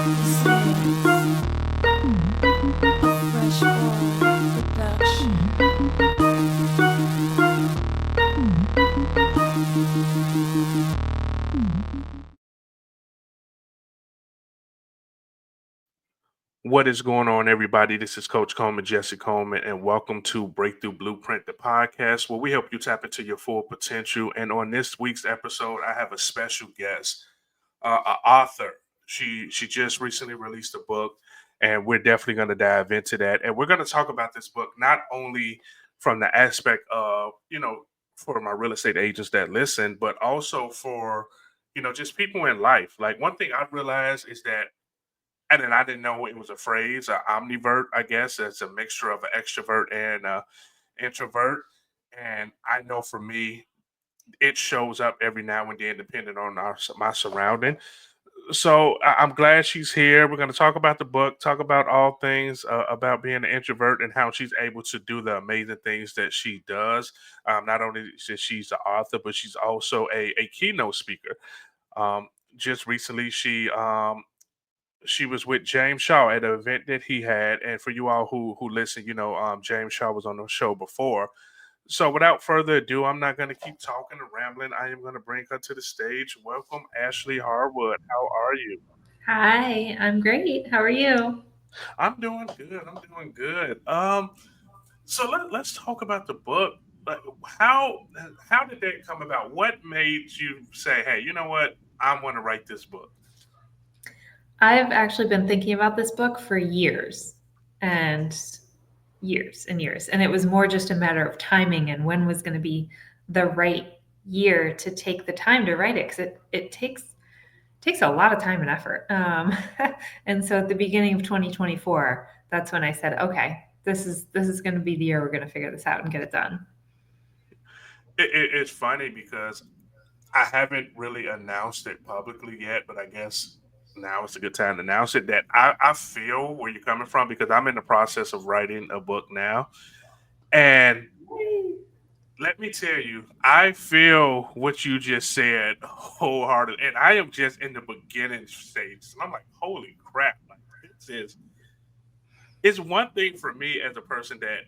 This is Fresh Boy Production. What is going on, everybody? This is Coach Coleman, Jesse Coleman, and welcome to Breakthrough Blueprint, the podcast where we help you tap into your full potential. And on this week's episode, I have a special guest, an author. She just recently released a book, and we're definitely going to dive into that. And we're going to talk about this book not only from the aspect of for my real estate agents that listen, but also for just people in life. Like one thing I realized is that and then I didn't know it was a phrase, omnivert, I guess. It's a mixture of an extrovert and introvert. And I know for me, it shows up every now and then, depending on my surrounding. So I'm glad she's here. We're going to talk about the book, talk about all things about being an introvert and how she's able to do the amazing things that she does. Not only is she's the author, but she's also a keynote speaker. Um, just recently, she was with James Shaw at an event that he had. And for you all who listen, James Shaw was on the show before. So without further ado, I'm not going to keep talking and rambling. I am going to bring her to the stage. Welcome, Ashley Harwood. How are you? Hi, I'm great. How are you? I'm doing good. I'm doing good. So let's talk about the book. Like, how did that come about? What made you say, "Hey, you know what? I want to write this book." I've actually been thinking about this book for years and years and years. And it was more just a matter of timing and when was going to be the right year to take the time to write it because it takes a lot of time and effort. And so at the beginning of 2024, that's when I said, okay, this is going to be the year we're going to figure this out and get it done. It's funny because I haven't really announced it publicly yet, but I guess now is a good time to announce it. That I feel where you're coming from because I'm in the process of writing a book now. And let me tell you, I feel what you just said wholeheartedly. And I am just in the beginning stage. And I'm like, holy crap. Like, this is it's one thing for me as a person that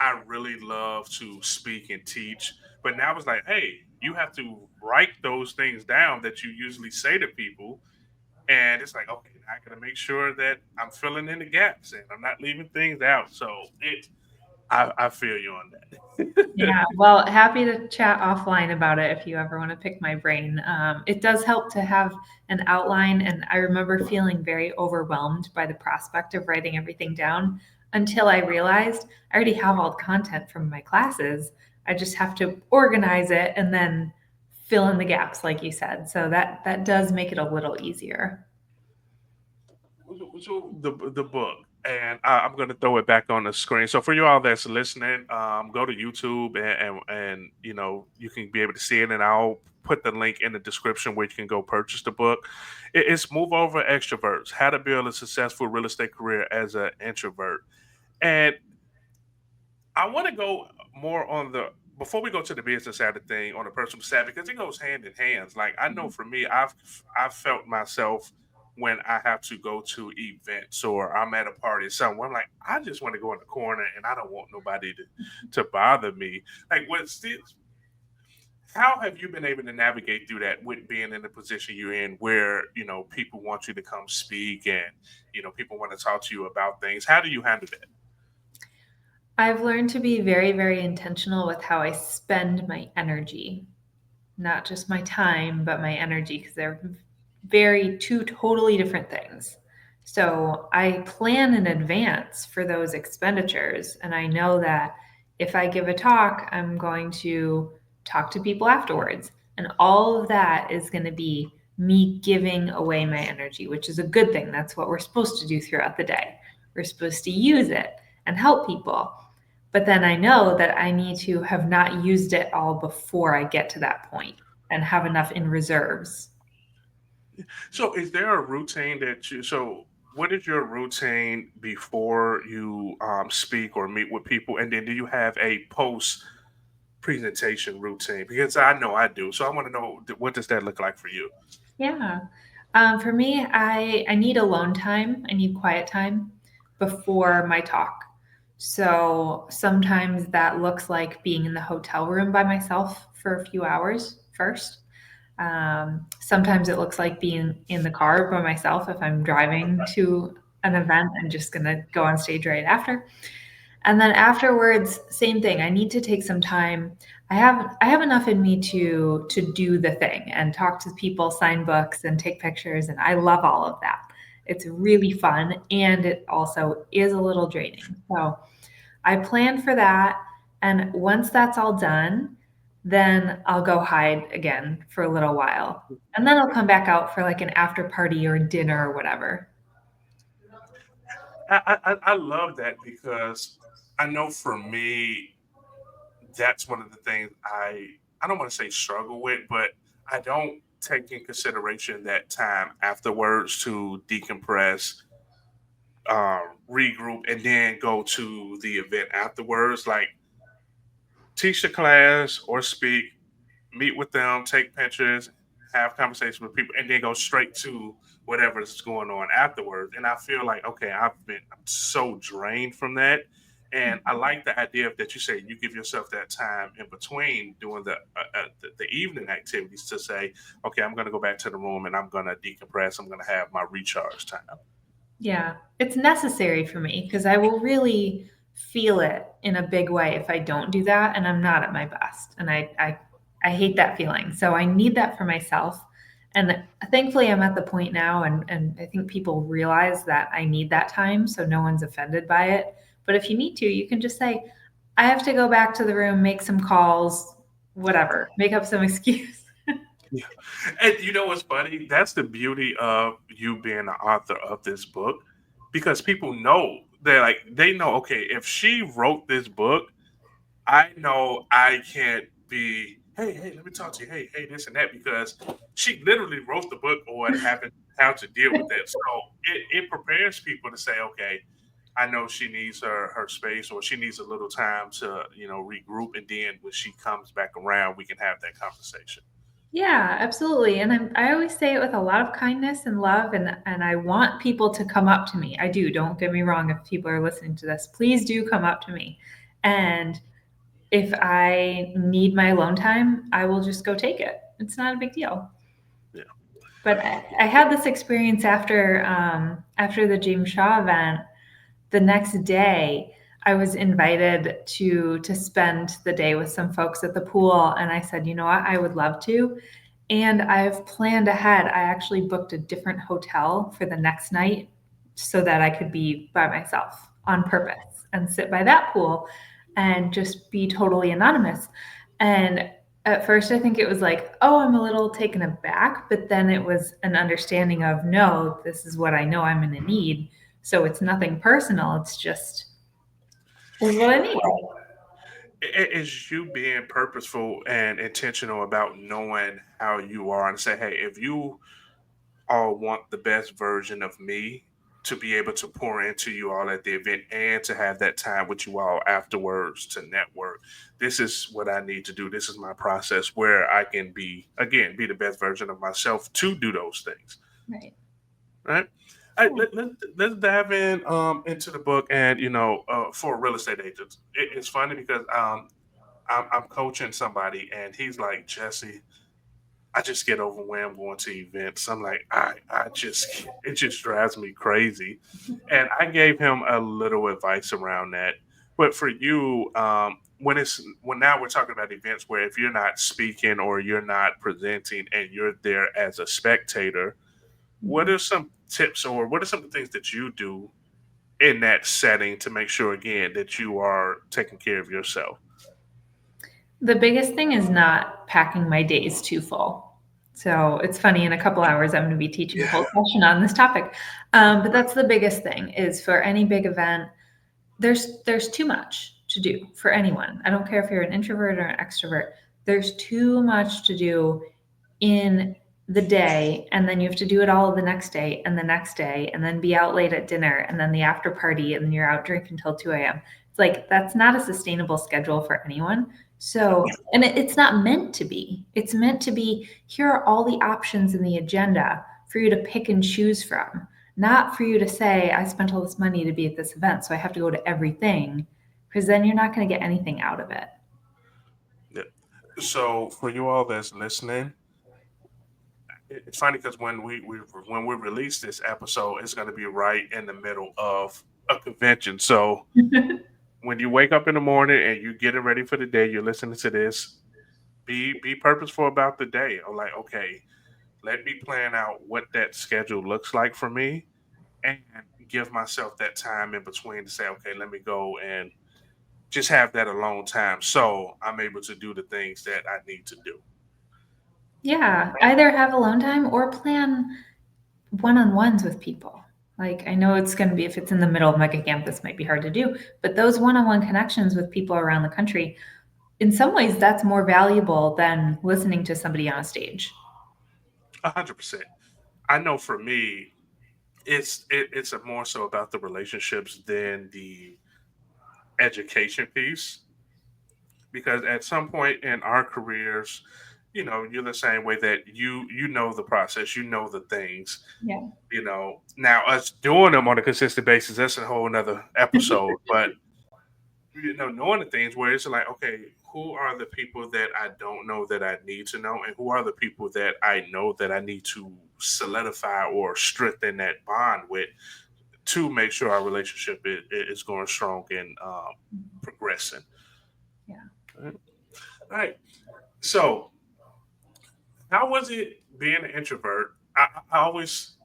I really love to speak and teach. But now it's like, hey, you have to write those things down that you usually say to people. And it's like, okay, now I gotta make sure that I'm filling in the gaps and I'm not leaving things out. So I feel you on that. Yeah, well, happy to chat offline about it if you ever want to pick my brain. It does help to have an outline, and I remember feeling very overwhelmed by the prospect of writing everything down until I realized I already have all the content from my classes. I just have to organize it and then fill in the gaps, like you said. So that does make it a little easier. So the book, and I'm going to throw it back on the screen. So for you all that's listening, go to YouTube and you can be able to see it, and I'll put the link in the description where you can go purchase the book. It's Move Over Extroverts: How to Build a Successful Real Estate Career as an Introvert. And I want to go more on the before we go to the business side of the thing on the personal side because it goes hand in hands. Like I know for me, I've felt myself when I have to go to events or I'm at a party somewhere. I'm like, I just want to go in the corner and I don't want nobody to bother me. Like what's this? How have you been able to navigate through that with being in the position you're in where, people want you to come speak and, people want to talk to you about things? How do you handle that? I've learned to be very, very intentional with how I spend my energy, not just my time, but my energy, because they're very two totally different things. So I plan in advance for those expenditures. And I know that if I give a talk, I'm going to talk to people afterwards. And all of that is going to be me giving away my energy, which is a good thing. That's what we're supposed to do throughout the day. We're supposed to use it and help people. But then I know that I need to have not used it all before I get to that point and have enough in reserves. So, is there a routine that what is your routine before you speak or meet with people? And then do you have a post presentation routine? Because I know I do. So, I want to know what does that look like for you? Yeah. For me, I need alone time. I need quiet time before my talk. So sometimes that looks like being in the hotel room by myself for a few hours first. Sometimes it looks like being in the car by myself if I'm driving to an event and just going to go on stage right after. And then afterwards, same thing. I need to take some time. I have enough in me to do the thing and talk to people, sign books, and take pictures, and I love all of that. It's really fun, and it also is a little draining. So I plan for that, and once that's all done, then I'll go hide again for a little while, and then I'll come back out for like an after party or dinner or whatever. I love that because I know for me, that's one of the things I don't want to say struggle with, but I don't take in consideration that time afterwards to decompress, regroup, and then go to the event afterwards. Like teach a class or speak, meet with them, take pictures, have conversations with people, and then go straight to whatever is going on afterwards. And I feel like, okay, I'm so drained from that. And I like the idea of that you say you give yourself that time in between doing the evening activities to say, okay, I'm going to go back to the room and I'm going to decompress. I'm going to have my recharge time. Yeah, it's necessary for me because I will really feel it in a big way if I don't do that and I'm not at my best. And I hate that feeling. So I need that for myself. And thankfully I'm at the point now and I think people realize that I need that time so no one's offended by it. But if you need to, you can just say, I have to go back to the room, make some calls, whatever, make up some excuse. Yeah. And you know what's funny? That's the beauty of you being the author of this book because people know they know, okay, if she wrote this book, I know I can't be, hey, let me talk to you. Hey, this and that, because she literally wrote the book on having how to deal with that. So it prepares people to say, okay, I know she needs her space or she needs a little time to, regroup. And then when she comes back around, we can have that conversation. Yeah, absolutely. And I always say it with a lot of kindness and love, and I want people to come up to me. I do. Don't get me wrong. If people are listening to this, please do come up to me. And if I need my alone time, I will just go take it. It's not a big deal. Yeah. But I had this experience after the James Shaw event. The next day, I was invited to spend the day with some folks at the pool, and I said, you know what, I would love to. And I've planned ahead. I actually booked a different hotel for the next night so that I could be by myself on purpose and sit by that pool and just be totally anonymous. And at first, I think it was like, oh, I'm a little taken aback. But then it was an understanding of, no, this is what I know I'm going to need. So it's nothing personal. It's just, this is what I need. It is you being purposeful and intentional about knowing how you are and say, hey, if you all want the best version of me to be able to pour into you all at the event and to have that time with you all afterwards to network. This is what I need to do. This is my process where I can be the best version of myself to do those things. Right. Right. Let's dive in into the book and for real estate agents. It's funny because I'm coaching somebody and he's like, Jesse, I just get overwhelmed going to events. I'm like, I just, it just drives me crazy. And I gave him a little advice around that. But for you, when now we're talking about events where if you're not speaking or you're not presenting and you're there as a spectator, what Mhm. are some tips or what are some of the things that you do in that setting to make sure again that you are taking care of yourself? The biggest thing is not packing my days too full. So it's funny, in a couple hours, I'm going to be teaching a Yeah. whole session on this topic. But that's the biggest thing is for any big event, there's too much to do for anyone. I don't care if you're an introvert or an extrovert. There's too much to do in the day, and then you have to do it all the next day and the next day, and then be out late at dinner, and then the after party, and then you're out drinking until 2 a.m. It's like that's not a sustainable schedule for anyone. So, and it's not meant to be. It's meant to be, here are all the options in the agenda for you to pick and choose from, not for you to say, I spent all this money to be at this event, so I have to go to everything, because then you're not going to get anything out of it. Yeah. So for you all that's listening, it's funny because when we release this episode, it's going to be right in the middle of a convention. So when you wake up in the morning and you're getting ready for the day, you're listening to this. Be purposeful about the day. I'm like, okay, let me plan out what that schedule looks like for me, and give myself that time in between to say, okay, let me go and just have that alone time, so I'm able to do the things that I need to do. Yeah, either have alone time or plan one-on-ones with people. Like, I know it's going to be, if it's in the middle of mega camp, this might be hard to do, but those one-on-one connections with people around the country, in some ways, that's more valuable than listening to somebody on a stage. 100%. I know for me, it's a more so about the relationships than the education piece, because at some point in our careers, you're the same way that you know the process, you know the things. Yeah. Now us doing them on a consistent basis, that's a whole nother episode. But knowing the things where it's like, okay, who are the people that I don't know that I need to know, and who are the people that I know that I need to solidify or strengthen that bond with, to make sure our relationship is going strong and progressing. Yeah. All right. So, how was it being an introvert? I always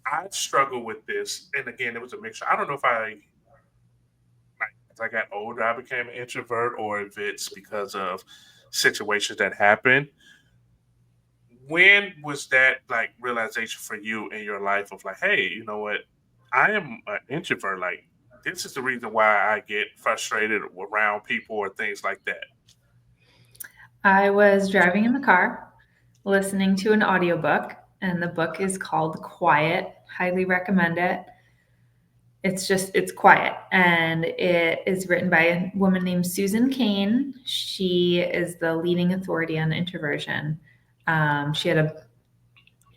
I struggle with this, and again, it was a mixture. I don't know if as I got older, I became an introvert, or if it's because of situations that happened. When was that like realization for you in your life of like, hey, you know what? I am an introvert. Like, this is the reason why I get frustrated around people or things like that. I was driving in the car, listening to an audiobook, and the book is called Quiet. Highly recommend it. It's quiet, and it is written by a woman named Susan Cain. She is the leading authority on introversion. She had a,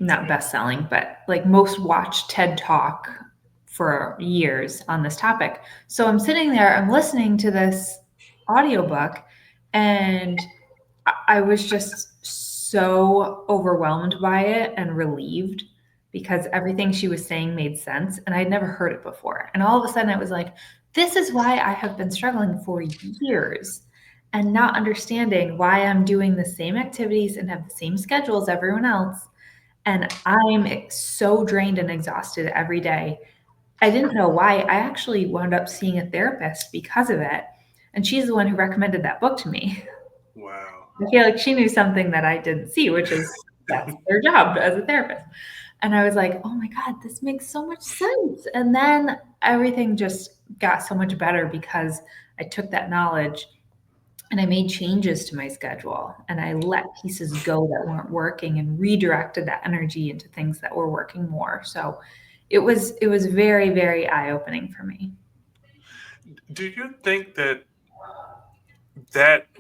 not best-selling, but like most watched TED Talk for years on this topic. So I'm sitting there, I'm listening to this audiobook, and I was just so overwhelmed by it and relieved, because everything she was saying made sense and I'd never heard it before. And all of a sudden I was like, this is why I have been struggling for years and not understanding why I'm doing the same activities and have the same schedule as everyone else. And I'm so drained and exhausted every day. I didn't know why. I actually wound up seeing a therapist because of it. And she's the one who recommended that book to me. Wow. I feel like she knew something that I didn't see, which is that's their job as a therapist. And I was like, oh my God, this makes so much sense. And then everything just got so much better because I took that knowledge and I made changes to my schedule and I let pieces go that weren't working and redirected that energy into things that were working more. So it was very, very eye-opening for me. Do you think that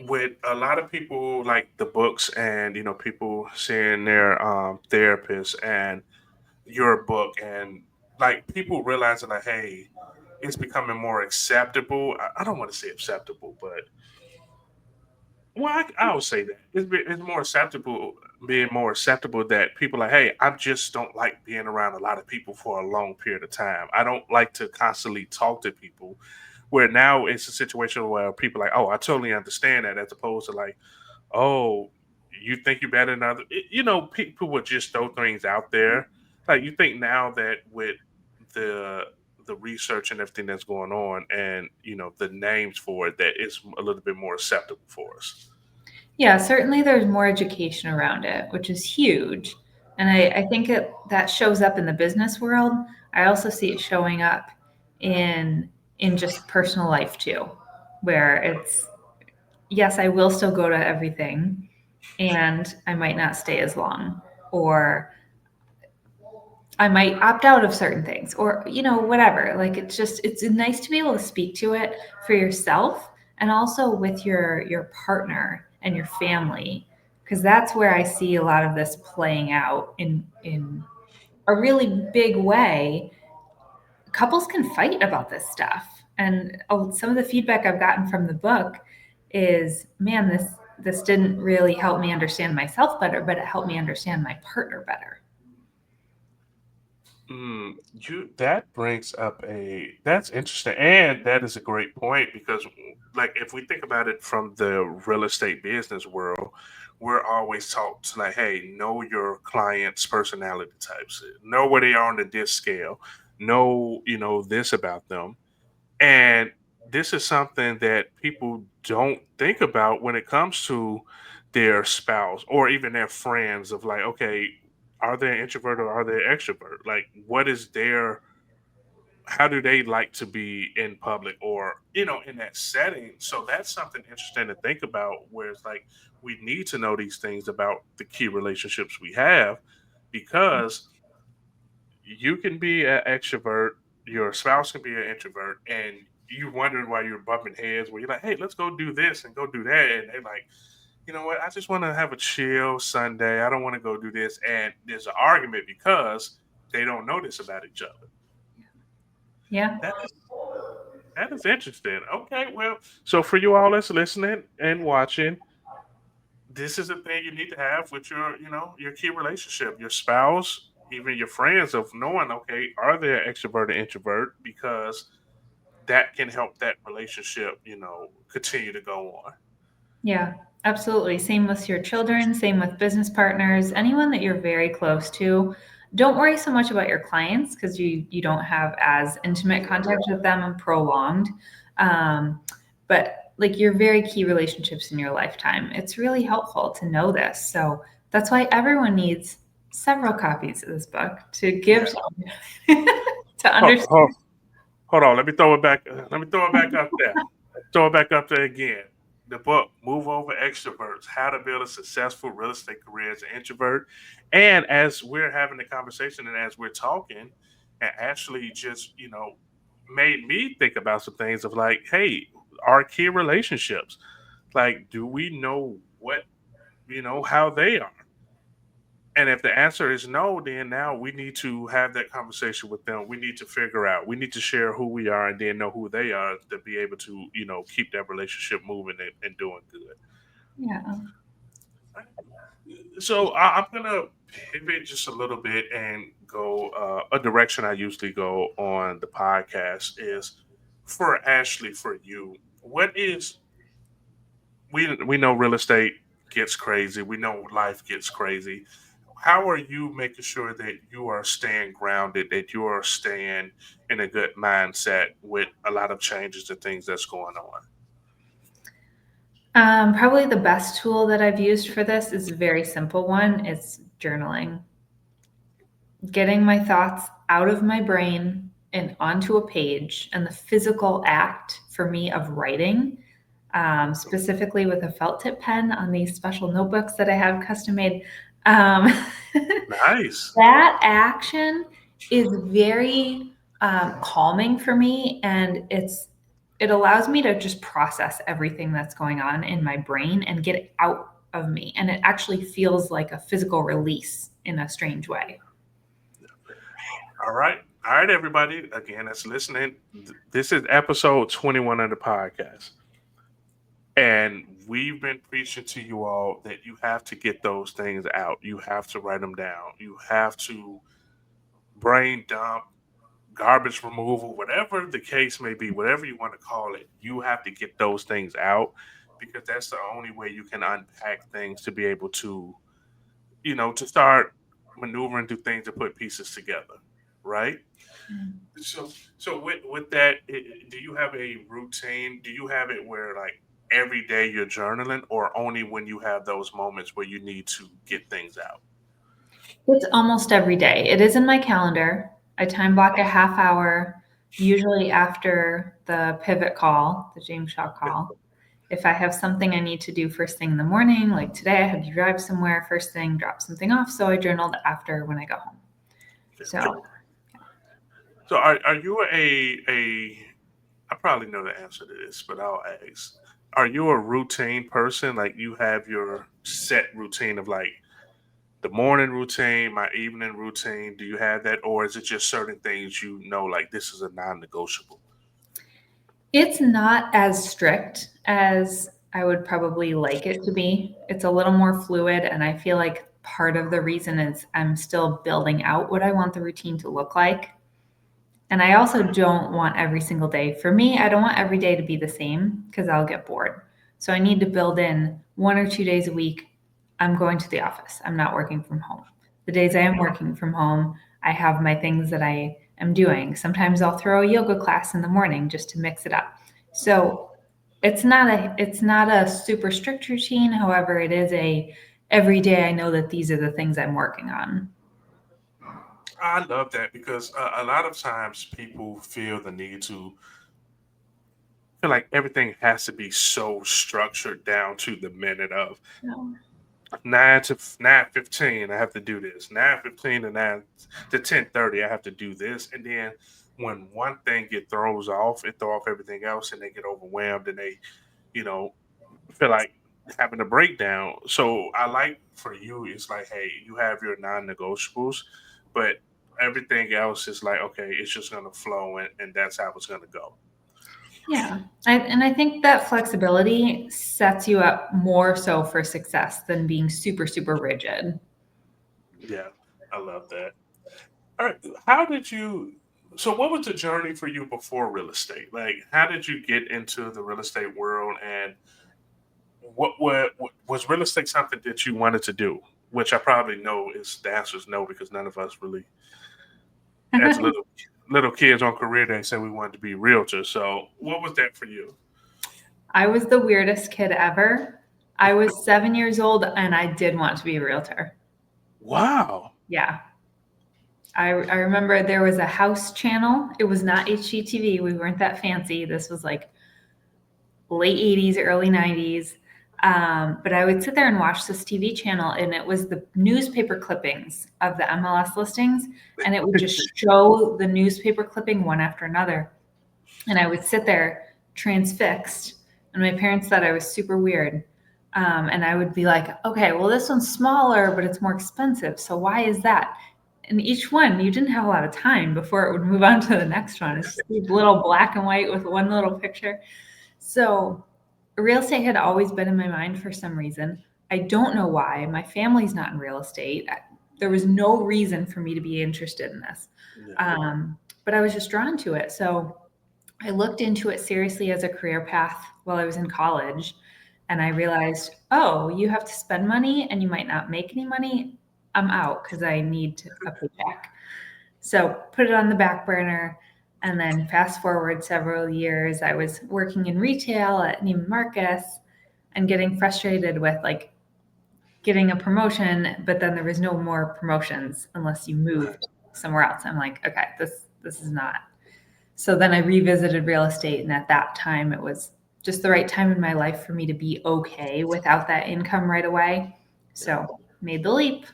with a lot of people like the books, and people seeing their therapists and your book, and like people realizing like, hey, it's becoming more acceptable. I don't want to say acceptable, but well, I'll say that it's more acceptable, being more acceptable that people are like, hey, I just don't like being around a lot of people for a long period of time. I don't like to constantly talk to people. Where now it's a situation where people are like, oh, I totally understand that, as opposed to like, oh, you think you're better than other. People would just throw things out there. Like, you think now that with the the research and everything that's going on, and the names for it, that it's a little bit more acceptable for us. Yeah, certainly there's more education around it, which is huge. And I think that shows up in the business world. I also see it showing up in just personal life too, where it's, yes, I will still go to everything and I might not stay as long, or I might opt out of certain things, or whatever. Like, it's nice to be able to speak to it for yourself and also with your partner and your family, because that's where I see a lot of this playing out in a really big way, couples can fight about this stuff. And some of the feedback I've gotten from the book is, man, this didn't really help me understand myself better, but it helped me understand my partner better. You that brings up that's interesting, and that is a great point because, like, if we think about it from the real estate business world, we're always taught to like, hey, know your client's personality types, know where they are on the disc scale, know this about them, and this is something that people don't think about when it comes to their spouse or even their friends of like, okay, are they an introvert or are they an extrovert? Like, what is their, how do they like to be in public or, in that setting? So that's something interesting to think about where it's like, we need to know these things about the key relationships we have because you can be an extrovert, your spouse can be an introvert, and you wondering why you're bumping heads where you're like, hey, let's go do this and go do that. And they're like, you know what, I just want to have a chill Sunday. I don't want to go do this. And there's an argument because they don't know this about each other. Yeah. That is that is interesting. Okay, well, so for you all that's listening and watching, this is a thing you need to have with your key relationship, your spouse, even your friends, of knowing, okay, are they an extrovert or introvert? Because that can help that relationship, continue to go on. Yeah, absolutely. Same with your children, same with business partners, anyone that you're very close to. Don't worry so much about your clients because you don't have as intimate contact with them and prolonged. But like your very key relationships in your lifetime, it's really helpful to know this. So that's why everyone needs several copies of this book to give Yeah. to Hold, understand. hold, hold on. Let me throw it back. Let me throw it back up there. Throw it back up there again. The book, Move Over Extroverts, How to Build a Successful Real Estate Career as an Introvert. And as we're having the conversation and as we're talking, and Ashley just, made me think about some things of like, hey, our key relationships, like, do we know what, how they are? And if the answer is no, then now we need to have that conversation with them. We need to figure out, we need to share who we are and then know who they are to be able to, keep that relationship moving and doing good. Yeah. So I'm going to pivot just a little bit and go a direction I usually go on the podcast is for Ashley, for you, what is, we know real estate gets crazy. We know life gets crazy. How are you making sure that you are staying grounded, that you are staying in a good mindset with a lot of changes and things that's going on? Probably the best tool that I've used for this is a very simple one. It's journaling. Getting my thoughts out of my brain and onto a page, and the physical act for me of writing, specifically with a felt tip pen on these special notebooks that I have custom made. Um, Nice. that action is very calming for me, and it allows me to just process everything that's going on in my brain and get it out of me, and it actually feels like a physical release in a strange way. All right. All right, everybody. Again, that's listening. This is episode 21 of the podcast. And we've been preaching to you all that you have to get those things out. You have to write them down. You have to brain dump, garbage removal, whatever the case may be, whatever you want to call it, you have to get those things out because that's the only way you can unpack things to be able to, to start maneuvering through things to put pieces together, right? So with that, do you have a routine? Do you have it where like every day you're journaling, or only when you have those moments where you need to get things out? It's almost every day. It is in my calendar. I time block a half hour, usually after the pivot call, the James Shaw call. If I have something I need to do first thing in the morning, like today I had to drive somewhere first thing, drop something off, so I journaled after when I go home. So So are you a I probably know the answer to this, but I'll ask. Are you a routine person? Like you have your set routine of like the morning routine, my evening routine. Do you have that, or is it just certain things like this is a non-negotiable? It's not as strict as I would probably like it to be. It's a little more fluid, and I feel like part of the reason is I'm still building out what I want the routine to look like. And I also don't want every single day. For me, I don't want every day to be the same because I'll get bored. So I need to build in 1 or 2 days a week. I'm going to the office. I'm not working from home. The days I am working from home, I have my things that I am doing. Sometimes I'll throw a yoga class in the morning just to mix it up. So it's not a super strict routine. However, it is a every day I know that these are the things I'm working on. I love that because a lot of times people feel the need to feel like everything has to be so structured down to the minute of So, 9 to 9:15. I have to do this. 9:15 to 9 to 10:30. I have to do this, and then when one thing get throws off, it throw off everything else, and they get overwhelmed, and they you know feel like having a breakdown. So I like for you, it's like, hey, you have your non-negotiables, but everything else is like, okay, it's just gonna flow, and that's how it's gonna go. yeah. And I think that flexibility sets you up more so for success than being super, super rigid. Yeah, I love that. All right, how did you? So, what was the journey for you before real estate? Like, how did you get into the real estate world, and what was real estate something that you wanted to do? Which I probably know is the answer is no, because none of us really, as little kids on career day, said we wanted to be realtors. So, what was that for you? I was the weirdest kid ever. I was 7 years old and I did want to be a realtor. Wow. Yeah. I remember there was a house channel. It was not HGTV. We weren't that fancy. This was like late 80s, early 90s. But I would sit there and watch this TV channel, and it was the newspaper clippings of the MLS listings, and it would just show the newspaper clipping one after another. And I would sit there transfixed, and my parents thought I was super weird. And I would be like, okay, well, this one's smaller, but it's more expensive. So why is that? And each one, you didn't have a lot of time before it would move on to the next one. It's just these little black and white with one little picture. So real estate had always been in my mind for some reason. I don't know why. My family's not in real estate. There was no reason for me to be interested in this. Yeah. But I was just drawn to it. So I looked into it seriously as a career path while I was in college. And I realized, oh, you have to spend money and you might not make any money. I'm out because I need a paycheck. So put it on the back burner. And then fast forward several years, I was working in retail at Neiman Marcus and getting frustrated with like getting a promotion, but then there was no more promotions unless you Right. moved somewhere else. I'm like, okay, this is not. So then I revisited real estate, and at that time it was just the right time in my life for me to be okay without that income right away. Yeah. So made the leap.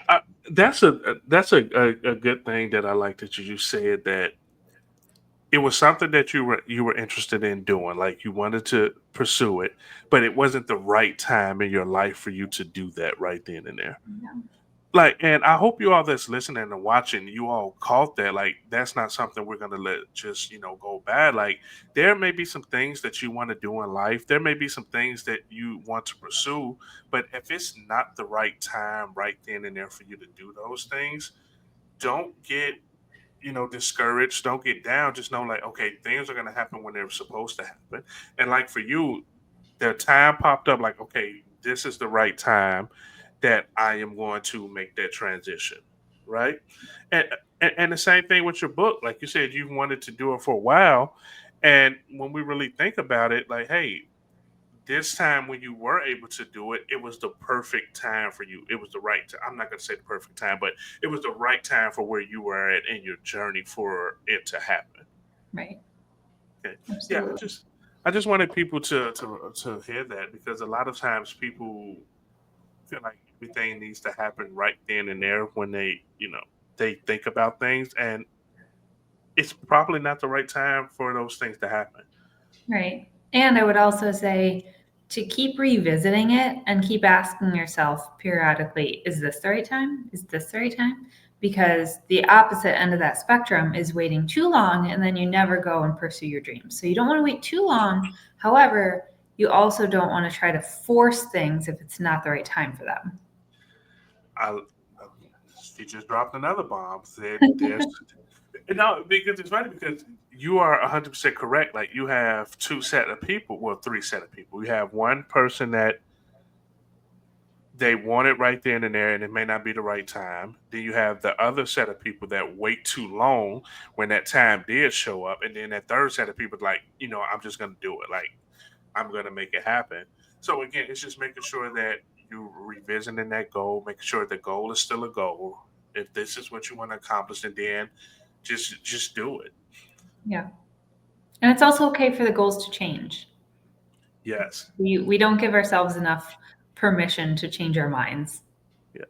I, that's a good thing that I like that you said that it was something that you were interested in doing, like you wanted to pursue it, but it wasn't the right time in your life for you to do that right then and there. Yeah. Like, and I hope you all that's listening and watching, you all caught that. Like, that's not something we're gonna let just go bad. Like, there may be some things that you want to do in life. There may be some things that you want to pursue, but if it's not the right time right then and there for you to do those things, don't get discouraged. Don't get down. Just know, like, okay, things are gonna happen when they're supposed to happen. And like for you, the time popped up. Like, okay, this is the right time that I am going to make that transition, right? And and the same thing with your book. Like you said, you wanted to do it for a while, and when we really think about it, like, hey, this time when you were able to do it, it was the perfect time for you. It was the right time. I'm not going to say the perfect time, but it was the right time for where you were at in your journey for it to happen. Right. Okay. Yeah, I Absolutely. just I just wanted people to hear that because a lot of times people feel like everything needs to happen right then and there when they think about things, and it's probably not the right time for those things to happen. Right. And I would also say to keep revisiting it and keep asking yourself periodically, is this the right time? Is this the right time? Because the opposite end of that spectrum is waiting too long and then you never go and pursue your dreams. So you don't want to wait too long. However, you also don't want to try to force things if it's not the right time for them. I, she just dropped another bomb. Said there's no, because it's funny because you are 100% correct. Like you have two set of people, well, three set of people. You have one person that they want it right then and there, and it may not be the right time. Then you have the other set of people that wait too long when that time did show up, and then that third set of people like, I'm just gonna do it. Like I'm gonna make it happen. So again, it's just making sure that you revisiting that goal, making sure the goal is still a goal. If this is what you want to accomplish, and then just do it. Yeah. And it's also okay for the goals to change. Yes. We don't give ourselves enough permission to change our minds. Yeah.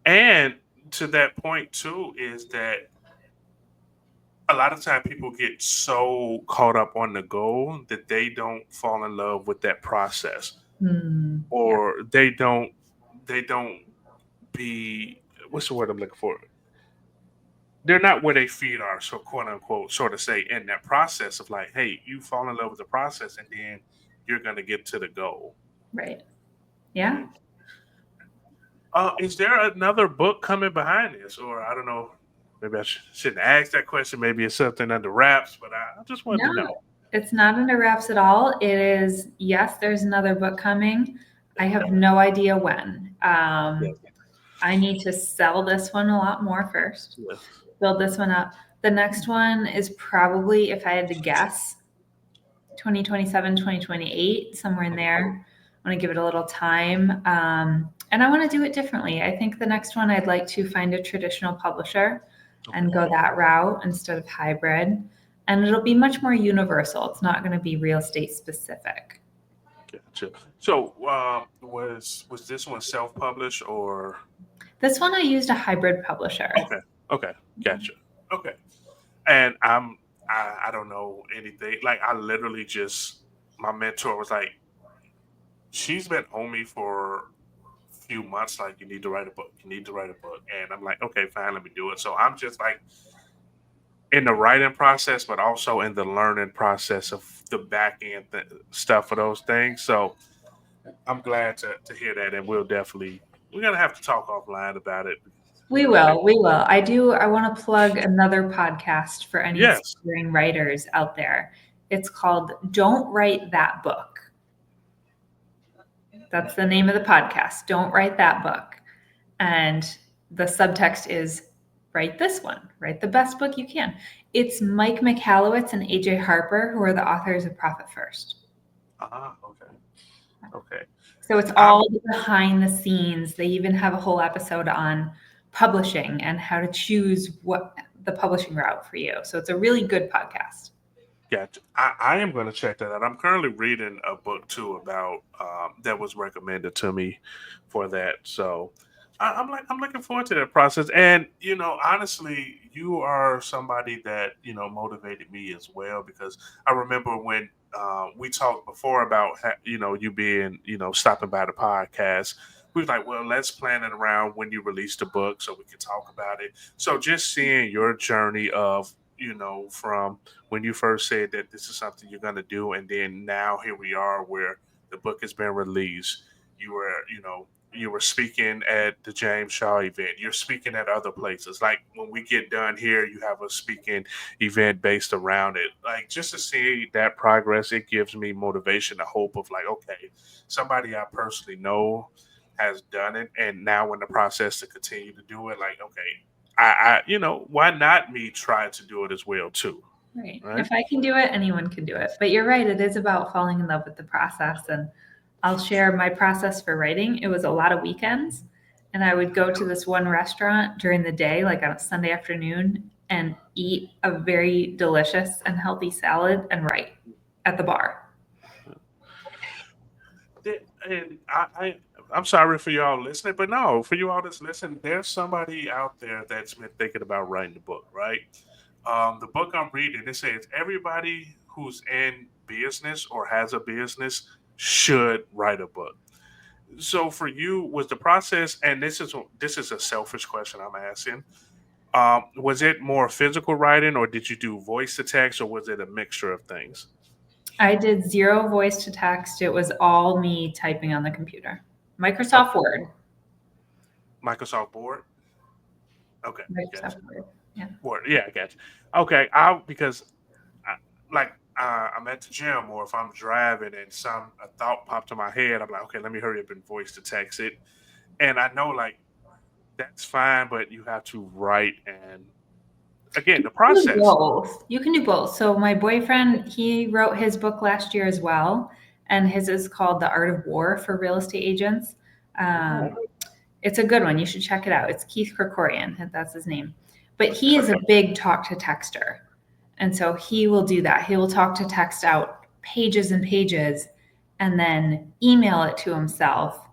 And to that point too is that a lot of time people get so caught up on the goal that they don't fall in love with that process, Yeah. or they don't be, what's the word I'm looking for, they're not where their feet are, so quote unquote, sort of say in that process of like, hey, you fall in love with the process and then you're going to get to the goal. Right. Yeah. Is there another book coming behind this, or I don't know, maybe I shouldn't ask that question, maybe it's something under wraps, but I just wanted to No, know. it's not under wraps at all. It is, yes, there's another book coming. I have no idea when. Yes. I need to sell this one a lot more first, Yes. build this one up. The next one is probably, if I had to guess, 2027, 2028, somewhere in there. I want to give it a little time. And I want to do it differently. I think the next one I'd like to find a traditional publisher and go that route instead of hybrid. And it'll be much more universal. It's not going to be real estate specific. Gotcha. So, was this one self-published or? This one I used a hybrid publisher. Okay, gotcha. Okay, and I don't know anything. Like I literally just, my mentor was like, she's been on me for a few months. Like you need to write a book. You need to write a book, and I'm like, okay, fine, let me do it. So I'm just like in the writing process, but also in the learning process of the back end stuff for those things. So I'm glad to hear that, and we're gonna have to talk offline about it. We will. We will. I want to plug another podcast for any Yes. aspiring writers out there. It's called Don't Write That Book. That's the name of the podcast. Don't write that book. And the subtext is write this one, write the best book you can. It's Mike Michalowicz and AJ Harper, who are the authors of Profit First. Okay. So it's all behind the scenes. They even have a whole episode on publishing and how to choose what the publishing route for you. So it's a really good podcast. Gotcha. I am going to check that out. I'm currently reading a book too about that was recommended to me for that. So I'm looking forward to that process. And honestly, you are somebody that motivated me as well, because I remember when we talked before about you being stopping by the podcast. We was like, well, let's plan it around when you release the book so we can talk about it. So just seeing your journey of from when you first said that this is something you're going to do, and then now here we are where the book has been released. You were speaking at the James Shaw event. You're speaking at other places. Like when we get done here, you have a speaking event based around it. Like just to see that progress, it gives me motivation, the hope of like, okay, somebody I personally know has done it, and now in the process to continue to do it. Like, okay, why not me try to do it as well too? Right. Right. If I can do it, anyone can do it. But you're right. It is about falling in love with the process. And I'll share my process for writing. It was a lot of weekends. And I would go to this one restaurant during the day, like on a Sunday afternoon, and eat a very delicious and healthy salad and write at the bar. And I'm sorry for y'all listening, but no, for you all that's listening, there's somebody out there that's been thinking about writing the book, right? The book I'm reading, it says everybody who's in business or has a business should write a book. So for you, was the process, and this is a selfish question I'm asking. Was it more physical writing, or did you do voice to text, or was it a mixture of things? I did zero voice to text. It was all me typing on the computer. Microsoft Okay, Word. Microsoft Board. Okay, gotcha. Microsoft Word. Yeah. Word. Yeah, I gotcha. Okay, I because I, like I'm at the gym, or if I'm driving and some a thought popped to my head, I'm like, okay, let me hurry up and voice to text it. And I know like that's fine, but you have to write and again the You can do process. both. You can do both. So my boyfriend, he wrote his book last year as well, and his is called The Art of War for Real Estate Agents. Oh, Um, it's a good one. You should check it out. It's Keith Krikorian, that's his name. But he okay. is a big talk to texter. And so he will do that. He will talk to text out pages and pages and then email it to himself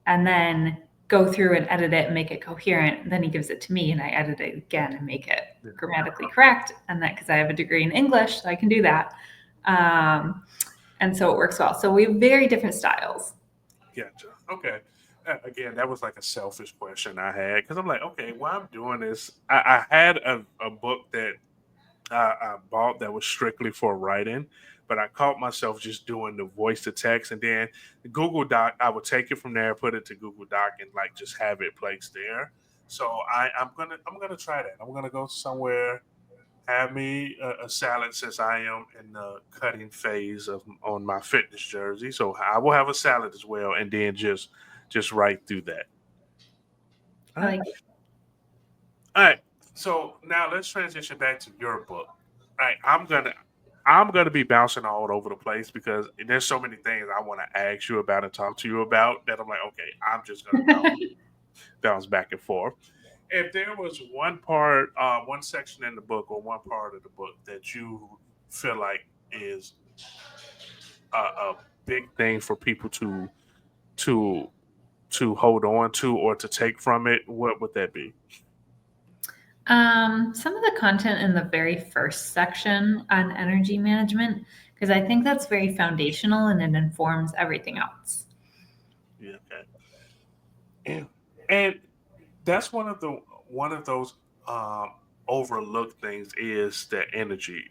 and then go through and edit it and make it coherent. Then he gives it to me and I edit it again and make it Yeah, grammatically correct. And that because I have a degree in English, so I can do that. And so it works well. So we have very different styles. gotcha. Okay. Again, that was like a selfish question I had because I'm like, okay, while I'm doing this, I had a book that I bought that was strictly for writing, but I caught myself just doing the voice to text, and then the Google Doc. I would take it from there, put it to Google Doc, and like just have it placed there. So I'm gonna try that. I'm gonna go somewhere, have me a salad since I am in the cutting phase of on my fitness jersey. So I will have a salad as well, and then just right through that. All I right. like it. All right. So now let's transition back to your book. All right. I'm gonna be bouncing all over the place because there's so many things I want to ask you about and talk to you about that I'm like, okay, I'm just gonna bounce back and forth. If there was one part, one section in the book or one part of the book that you feel like is a big thing for people to to hold on to or to take from it, what would that be? Some of the content in the very first section on energy management, because I think that's very foundational and it informs everything else. Yeah. Okay. And that's one of those um, overlooked things is the energy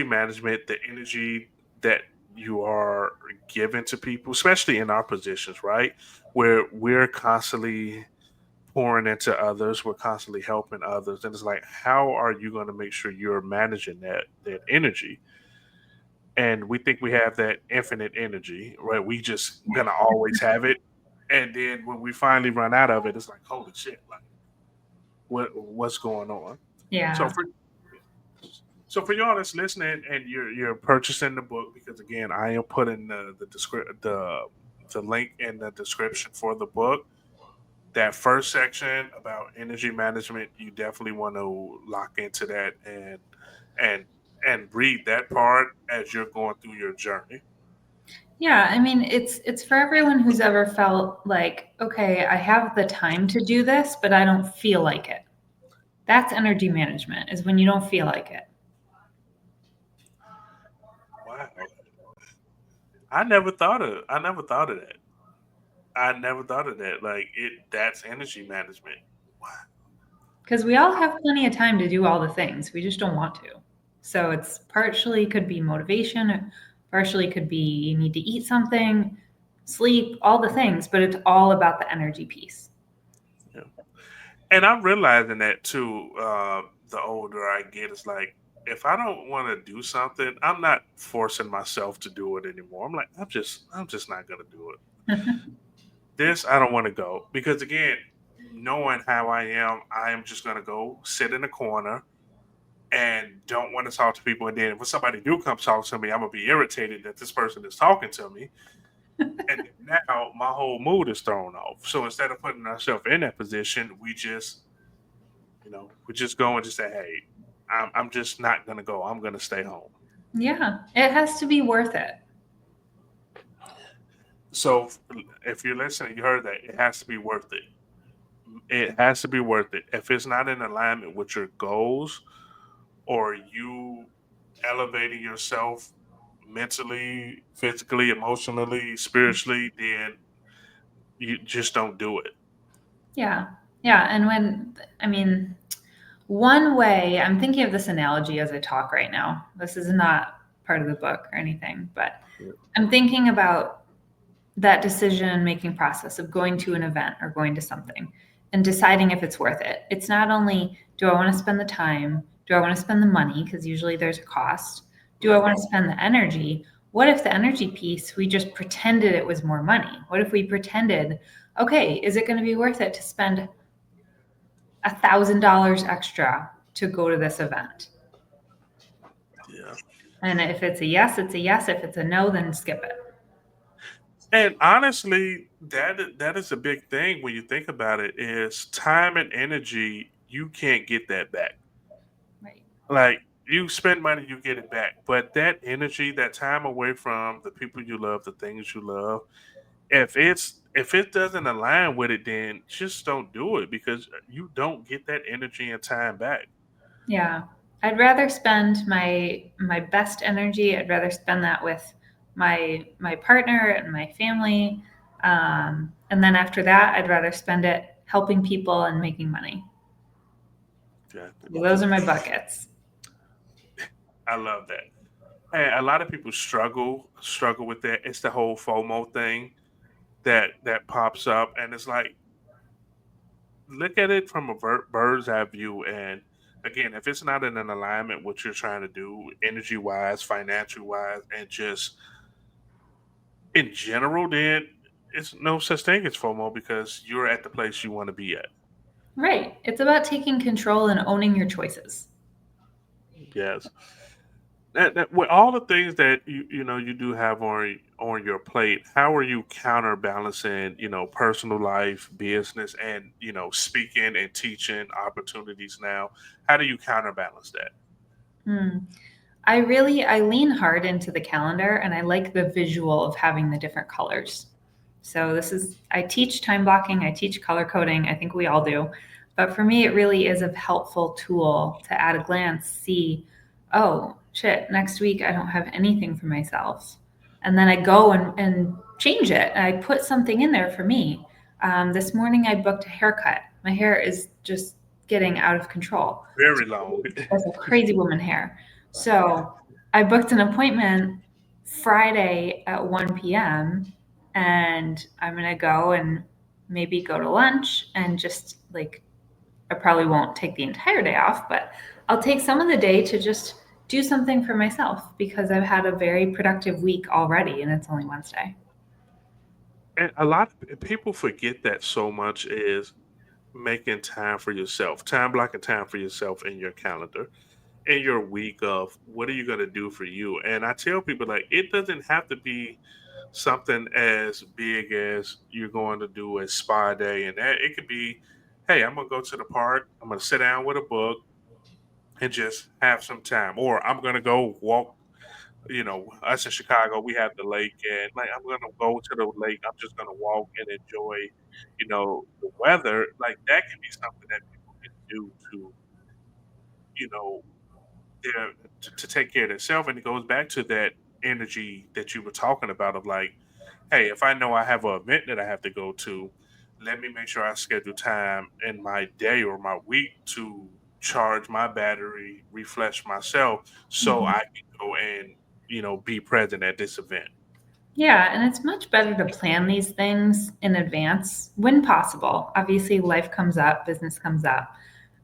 management, the energy that you are given to people, especially in our positions, right? Where we're constantly pouring into others, we're constantly helping others, and it's like, how are you going to make sure you're managing that energy? And we think we have that infinite energy, right? We just gonna always have it, and then when we finally run out of it, it's like, holy shit, like what's going on? So Yeah. for so for y'all that's listening and you're purchasing the book, because again, I am putting the link in the description for the book. That first section about energy management, you definitely want to lock into that and and read that part as you're going through your journey. Yeah, I mean, it's for everyone who's ever felt like, okay, I have the time to do this, but I don't feel like it. That's energy management, is when you don't feel like it. Wow, I never thought of that. I never thought of that. Like that's energy management. Wow. Because we all have plenty of time to do all the things. We just don't want to. So it's partially could be motivation, partially could be you need to eat something, sleep, all the things, but it's all about the energy piece. Yeah. And I'm realizing that too. The older I get, it's like if I don't want to do something, I'm not forcing myself to do it anymore. I'm like, I'm just not gonna do it. This I don't want to go because again, knowing how I am just gonna go sit in a corner and don't want to talk to people. And then when somebody do come talk to me, I'm gonna be irritated that this person is talking to me. And then now my whole mood is thrown off. So instead of putting ourselves in that position, we just go and just say, hey, I'm just not gonna go. I'm gonna stay home. Yeah, it has to be worth it. So if you're listening, you heard that it has to be worth it. It has to be worth it. If it's not in alignment with your goals or you elevating yourself mentally, physically, emotionally, spiritually, then you just don't do it. Yeah. Yeah. And I mean, one way, I'm thinking of this analogy as I talk right now. This is not part of the book or anything, but Yeah. I'm thinking about that decision making process of going to an event or going to something and deciding if it's worth it. It's not only do I want to spend the time, do I want to spend the money, because usually there's a cost, do I Yeah. want to spend the energy? What if the energy piece, we just pretended it was more money? What if we pretended, okay, is it going to be worth it to spend $1,000 extra to go to this event? Yeah. And if it's a yes, it's a yes. If it's a no, then skip it. And honestly, that is a big thing when you think about it is time and energy, you can't get that back. Right. Like you spend money, you get it back. But that energy, that time away from the people you love, the things you love, if it doesn't align with it, then just don't do it because you don't get that energy and time back. Yeah. I'd rather spend my best energy. I'd rather spend that with my partner and my family. And then after that, I'd rather spend it helping people and making money. Yeah, So those are my buckets. I love that. And a lot of people struggle with that. It's the whole FOMO thing that pops up, and it's like look at it from a bird's eye view. And again, if it's not in an alignment what you're trying to do, energy wise, financial wise, and just in general, then it's no such thing as FOMO because you're at the place you want to be at. Right. It's about taking control and owning your choices. Yes. With all the things that you do have on your plate, how are you counterbalancing personal life, business, and speaking and teaching opportunities now? How do you counterbalance that? Hmm. I lean hard into the calendar and I like the visual of having the different colors. So I teach time blocking, I teach color coding. I think we all do. But for me, it really is a helpful tool to at a glance see, oh, shit, next week I don't have anything for myself. And then I go and change it. And I put something in there for me. This morning I booked a haircut. My hair is just getting out of control. Very long. That's a crazy woman hair. So I booked an appointment Friday at 1 p.m. and I'm going to go and maybe go to lunch and just like, I probably won't take the entire day off, but I'll take some of the day to just do something for myself because I've had a very productive week already and it's only Wednesday. And a lot of people forget that so much is making time for yourself, time blocking time for yourself in your calendar, in your week of what are you going to do for you. And I tell people like it doesn't have to be something as big as you're going to do a spa day, and that it could be, hey, I'm gonna go to the park, I'm gonna sit down with a book and just have some time, or I'm gonna go walk. Us in Chicago, we have the lake, and like I'm gonna go to the lake. I'm just gonna walk and enjoy, the weather. Like that can be something that people can do to, you know, their to take care of themselves. And it goes back to that energy that you were talking about of like, hey, if I know I have an event that I have to go to, let me make sure I schedule time in my day or my week to charge my battery, refresh myself, so Mhm. I can go and be present at this event. Yeah, and it's much better to plan these things in advance when possible. Obviously, life comes up, business comes up,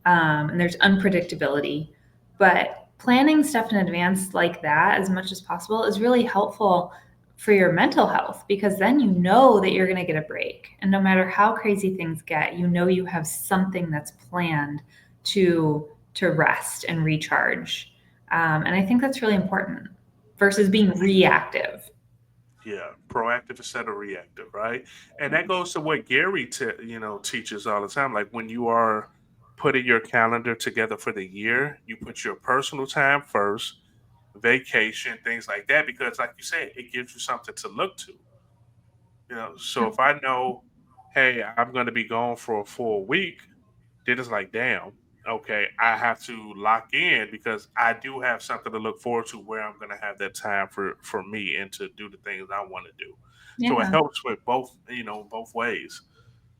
and there's unpredictability. But planning stuff in advance like that, as much as possible, is really helpful for your mental health because then you know that you're going to get a break. And no matter how crazy things get, you know you have something that's planned to rest and recharge. And I think that's really important versus being reactive. Yeah, proactive instead of reactive, right? And that goes to what Gary teaches all the time. Like when you are putting your calendar together for the year, you put your personal time first, vacation, things like that, because like you said, it gives you something to look to. So if I know, hey, I'm going to be gone for a full week, then it's like, damn. okay, I have to lock in because I do have something to look forward to where I'm going to have that time for me and to do the things I want to do. So it Yeah. helps with both, both ways.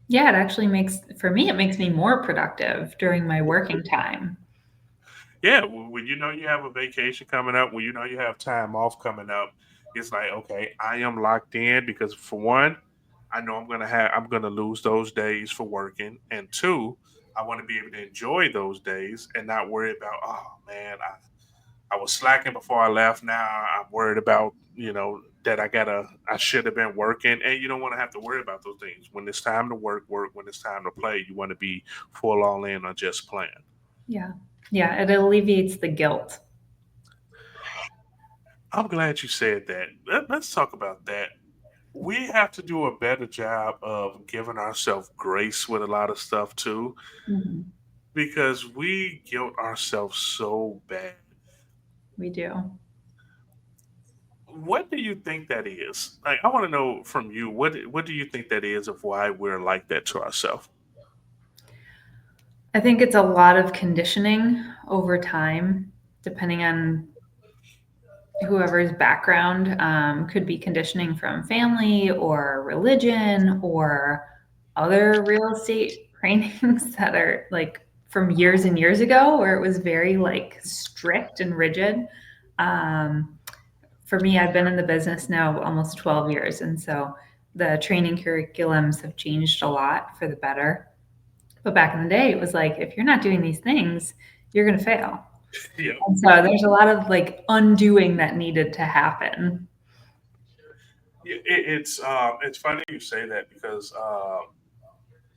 Yeah, it actually makes for me it makes me more productive during my working time. Yeah, when you know you have a vacation coming up, when you know you have time off coming up, it's like, okay, I am locked in because for one, I know I'm gonna lose those days for working, and two, I want to be able to enjoy those days and not worry about, oh man, I was slacking before I left. Now I'm worried about, that I should have been working, and you don't want to have to worry about those things. When it's time to work, work. When it's time to play, you want to be full all in on just playing. Yeah. Yeah, it alleviates the guilt. I'm glad you said that. Let's talk about that. We have to do a better job of giving ourselves grace with a lot of stuff too, Mhm. because we guilt ourselves so bad. We do. What do you think that is? Like, I want to know from you, what do you think that is of why we're like that to ourselves? I think it's a lot of conditioning over time, depending on whoever's background. Could be conditioning from family or religion or other real estate trainings that are like from years and years ago, where it was very like strict and rigid. Um, for me, I've been in the business now almost 12 years, and so the training curriculums have changed a lot for the better. But back in the day, it was like, if you're not doing these things, you're going to fail. Yeah, And so there's a lot of like undoing that needed to happen. it's funny you say that because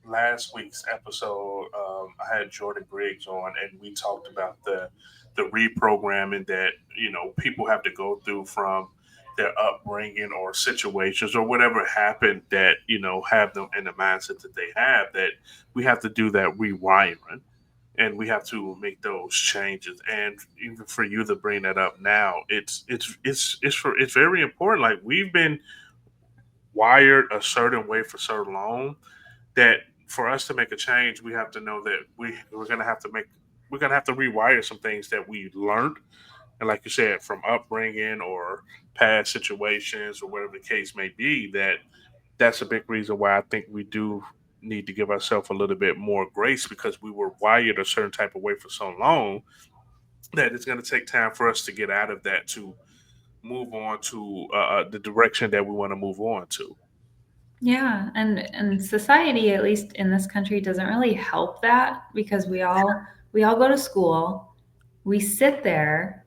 last week's episode, I had Jordan Briggs on, and we talked about the reprogramming that people have to go through from their upbringing or situations or whatever happened that have them in the mindset that they have. That we have to do that rewiring, and we have to make those changes. And even for you to bring that up now, it's very important. Like, we've been wired a certain way for so long that for us to make a change, we have to know that we're gonna have to rewire some things that we learned, and like you said, from upbringing or past situations or whatever the case may be. That's a big reason why I think we do need to give ourselves a little bit more grace because we were wired a certain type of way for so long that it's going to take time for us to get out of that to move on to the direction that we want to move on to. Yeah, and society, at least in this country, doesn't really help that because we all go to school, we sit there,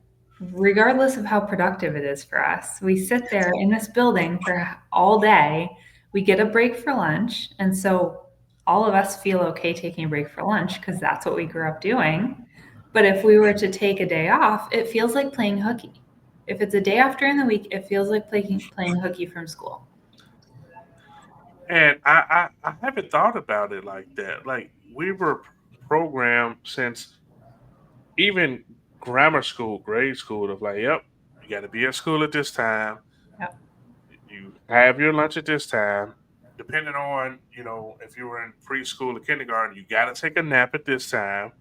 regardless of how productive it is for us. We sit there in this building for all day. We get a break for lunch, and so all of us feel okay taking a break for lunch because that's what we grew up doing. But if we were to take a day off, it feels like playing hooky. If it's a day off during the week, it feels like playing hooky from school. And I haven't thought about it like that. Like, we were programmed since even grammar school, grade school, of like, yep, you got to be at school at this time. Yep. You have your lunch at this time. Depending on, if you were in preschool or kindergarten, you got to take a nap at this time.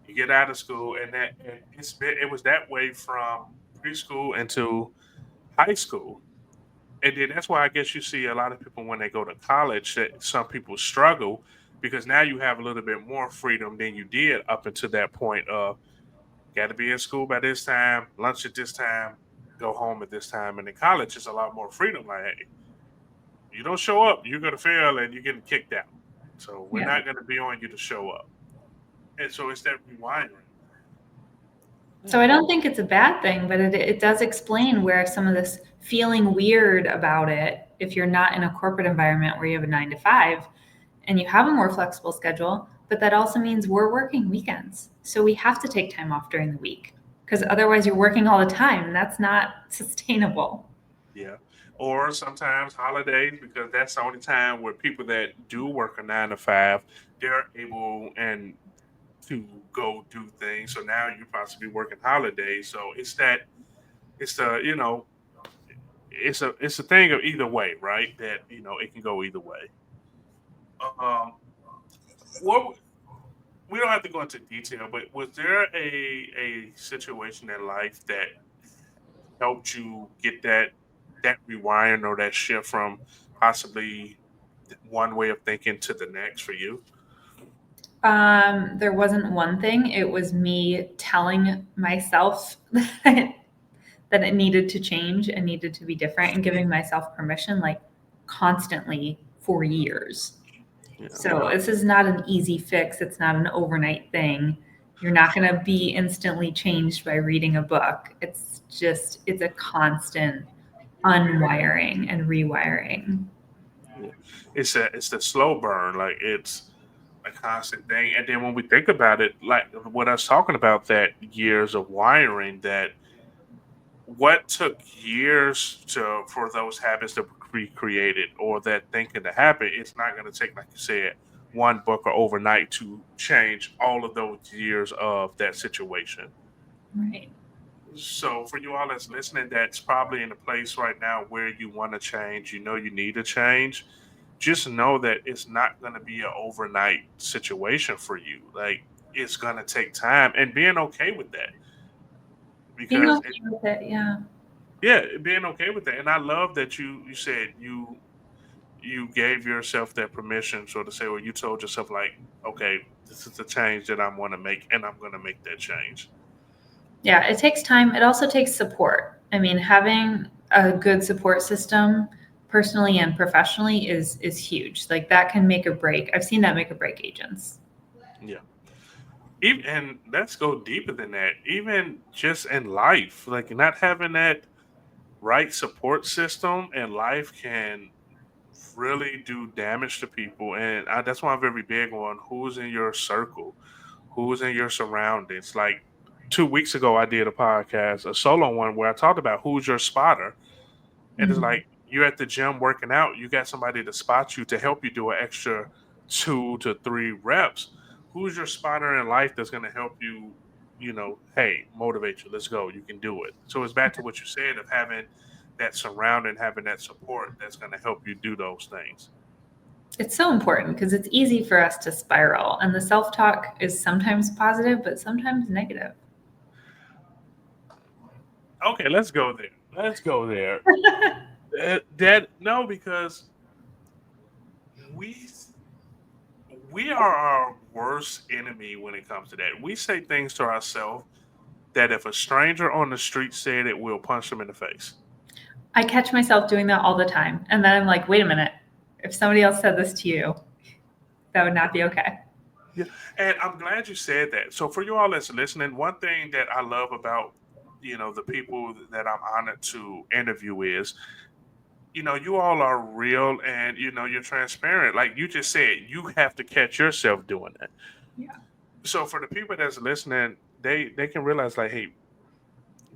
You get out of school, and it was that way from preschool into high school. And then that's why I guess you see a lot of people when they go to college that some people struggle because now you have a little bit more freedom than you did up until that point of got to be in school by this time, lunch at this time, go home at this time. And in college, it's a lot more freedom. Like, hey, you don't show up, you're gonna fail and you're getting kicked out. So we're Yeah. not gonna be on you to show up. And so it's that rewiring. So I don't think it's a bad thing, but it does explain where some of this feeling weird about it, if you're not in a corporate environment where you have a 9 to 5 and you have a more flexible schedule, but that also means we're working weekends. So we have to take time off during the week because otherwise you're working all the time and that's not sustainable. Yeah. Or sometimes holidays, because that's the only time where people that do work a 9 to 5, they're able and to go do things. So now you possibly working holidays. So it's the it's a thing of either way, right? That it can go either way. Um, what we don't have to go into detail, but was there a situation in life that helped you get that rewiring or that shift from possibly one way of thinking to the next for you? There wasn't one thing. It was me telling myself that it needed to change and needed to be different and giving myself permission like constantly for years. Yeah. So this is not an easy fix. It's not an overnight thing. You're not going to be instantly changed by reading a book. It's a constant unwiring and rewiring. Yeah. It's the slow burn, like it's a constant thing. And then when we think about it, like what I was talking about, that years of wiring, that what took years to for those habits to be created or that thinking to happen, it's not going to take, like you said, one book or overnight to change all of those years of that situation. Right. So for you all that's listening, that's probably in a place right now where you want to change, you know you need to change. Just know that it's not going to be an overnight situation for you. Like it's going to take time, and being okay with that, Being because okay with it, yeah. yeah, being okay with that. And I love that you said you gave yourself that permission, so to say, or you told yourself like, okay, this is the change that I want to make, and I'm going to make that change. Yeah, it takes time. It also takes support. I mean, having a good support system personally and professionally is huge. Like that can make or break. I've seen that make or break agents. Yeah. Even, and let's go deeper than that. Even just in life, like not having that right support system in life can really do damage to people. And that's why I'm very big on who's in your circle, who's in your surroundings. Like 2 weeks ago, I did a podcast, a solo one, where I talked about who's your spotter. And it's Mhm. like you're at the gym working out, you got somebody to spot you to help you do an extra 2 to 3 reps. Who's your spotter in life that's going to help you, hey, motivate you, let's go, you can do it. So it's back to what you said of having that surrounding, having that support that's going to help you do those things. It's so important because it's easy for us to spiral, and the self talk is sometimes positive, but sometimes negative. Okay, let's go there. Let's go there. That no, because we we are our worst enemy when it comes to that. We say things to ourselves that if a stranger on the street said it, we'll punch them in the face. I catch myself doing that all the time. And then I'm like, wait a minute. If somebody else said this to you, that would not be okay. Yeah, and I'm glad you said that. So for you all that's listening, one thing that I love about the people that I'm honored to interview is you all are real and you're transparent. Like you just said, you have to catch yourself doing that. Yeah. So for the people that's listening, they can realize like, hey,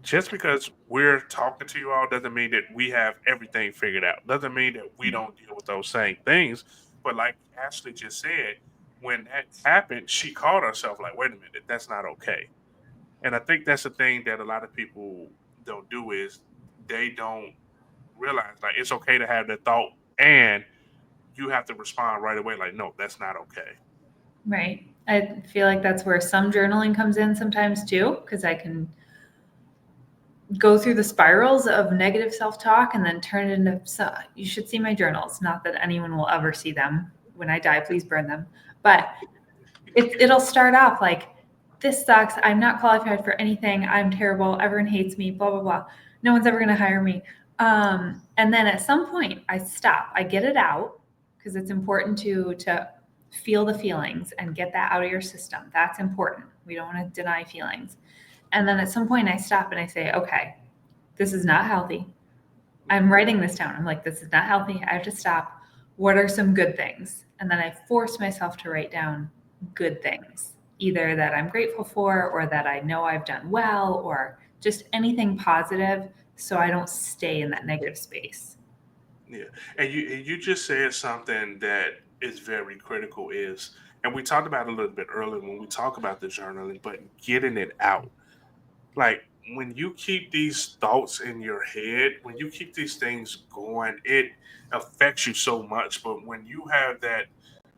just because we're talking to you all doesn't mean that we have everything figured out. Doesn't mean that we don't deal with those same things. But like Ashley just said, when that happened, she called herself like, wait a minute, that's not okay. And I think that's the thing that a lot of people don't do is they don't realize like it's okay to have that thought and you have to respond right away like, no, that's not okay. Right. I feel like that's where some journaling comes in sometimes too, because I can go through the spirals of negative self-talk and then turn it into you should see my journals. Not that anyone will ever see them. When I die, please burn them. But it'll start off like, this sucks. I'm not qualified for anything. I'm terrible. Everyone hates me, blah, blah, blah. No one's ever going to hire me. And then at some point I stop, I get it out because it's important to feel the feelings and get that out of your system. That's important. We don't want to deny feelings. And then at some point I stop and I say, okay, this is not healthy. I'm writing this down. I'm like, this is not healthy. I have to stop. What are some good things? And then I force myself to write down good things, either that I'm grateful for or that I know I've done well or just anything positive so I don't stay in that negative space. Yeah, and you just said something that is very critical is, and we talked about it a little bit earlier when we talk about the journaling, but getting it out. Like when you keep these thoughts in your head, when you keep these things going, it affects you so much. But when you have that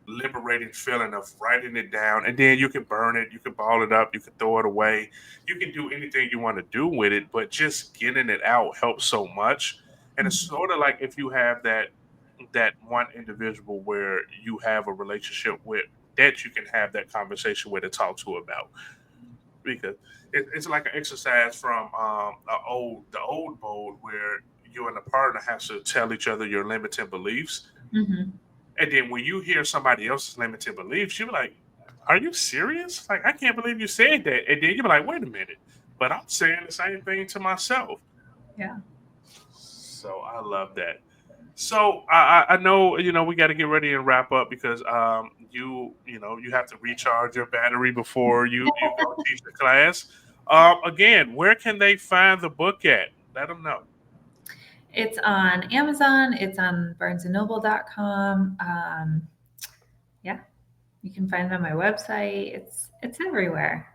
liberating feeling of writing it down, and then you can burn it, you can ball it up, you can throw it away, you can do anything you want to do with it, but just getting it out helps so much. And it's Mhm. sort of like if you have that one individual where you have a relationship with, that you can have that conversation with and talk to about, because it's like an exercise from the old mode where you and a partner have to tell each other your limiting beliefs, Mhm. and then when you hear somebody else's limited beliefs, you're like, "Are you serious? Like, I can't believe you said that." And then you're like, "Wait a minute, but I'm saying the same thing to myself." Yeah. So I love that. So I know we got to get ready and wrap up because you have to recharge your battery before you go teach the class. Again, where can they find the book at? Let them know. It's on Amazon. It's on barnesandnoble.com. Yeah, you can find it on my website. It's everywhere.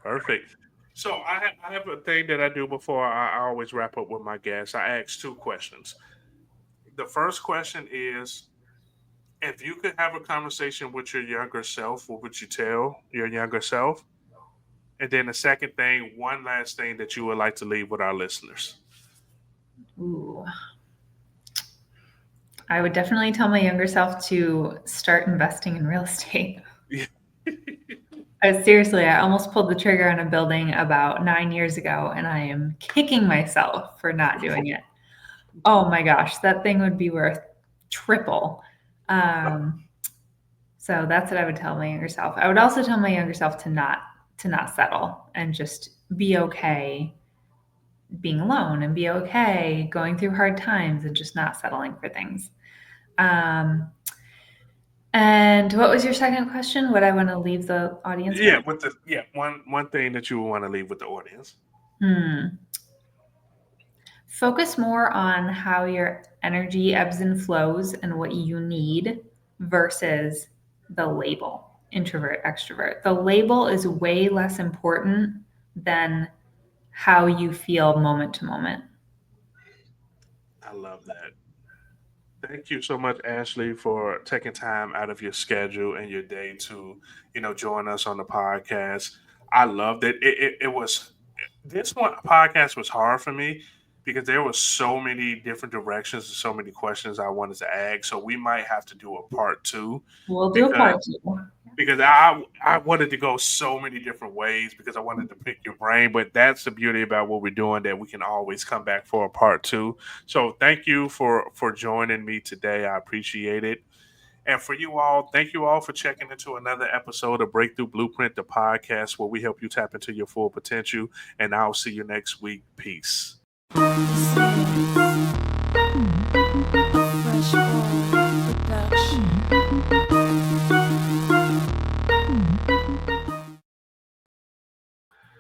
Perfect. So I have a thing that I do before I always wrap up with my guests. I ask two questions. The first question is, if you could have a conversation with your younger self, what would you tell your younger self? And then the second thing, one last thing that you would like to leave with our listeners. Ooh. I would definitely tell my younger self to start investing in real estate. Yeah. Seriously, I almost pulled the trigger on a building about 9 years ago, and I am kicking myself for not doing it. Oh my gosh, that thing would be worth triple. Um, so that's what I would tell my younger self. I would also tell my younger self to not settle and just be okay being alone and be okay going through hard times and just not settling for things. Um, and what was your second question? What I want to leave the audience Yeah, with? one thing that you would want to leave with the audience. Hmm. Focus more on how your energy ebbs and flows and what you need versus the label introvert, extrovert. The label is way less important than how you feel moment to moment. I love that. Thank you so much, Ashley, for taking time out of your schedule and your day to, join us on the podcast. I loved it. It was this one podcast was hard for me because there were so many different directions and so many questions I wanted to ask. So we might have to do a part two We'll do a because part two. I wanted to go so many different ways because I wanted to pick your brain. But that's the beauty about what we're doing, that we can always come back for a part two. So thank you for joining me today. I appreciate it. And for you all, thank you all for checking into another episode of Breakthrough Blueprint, the podcast where we help you tap into your full potential. And I'll see you next week. Peace. This is Fresh Boy.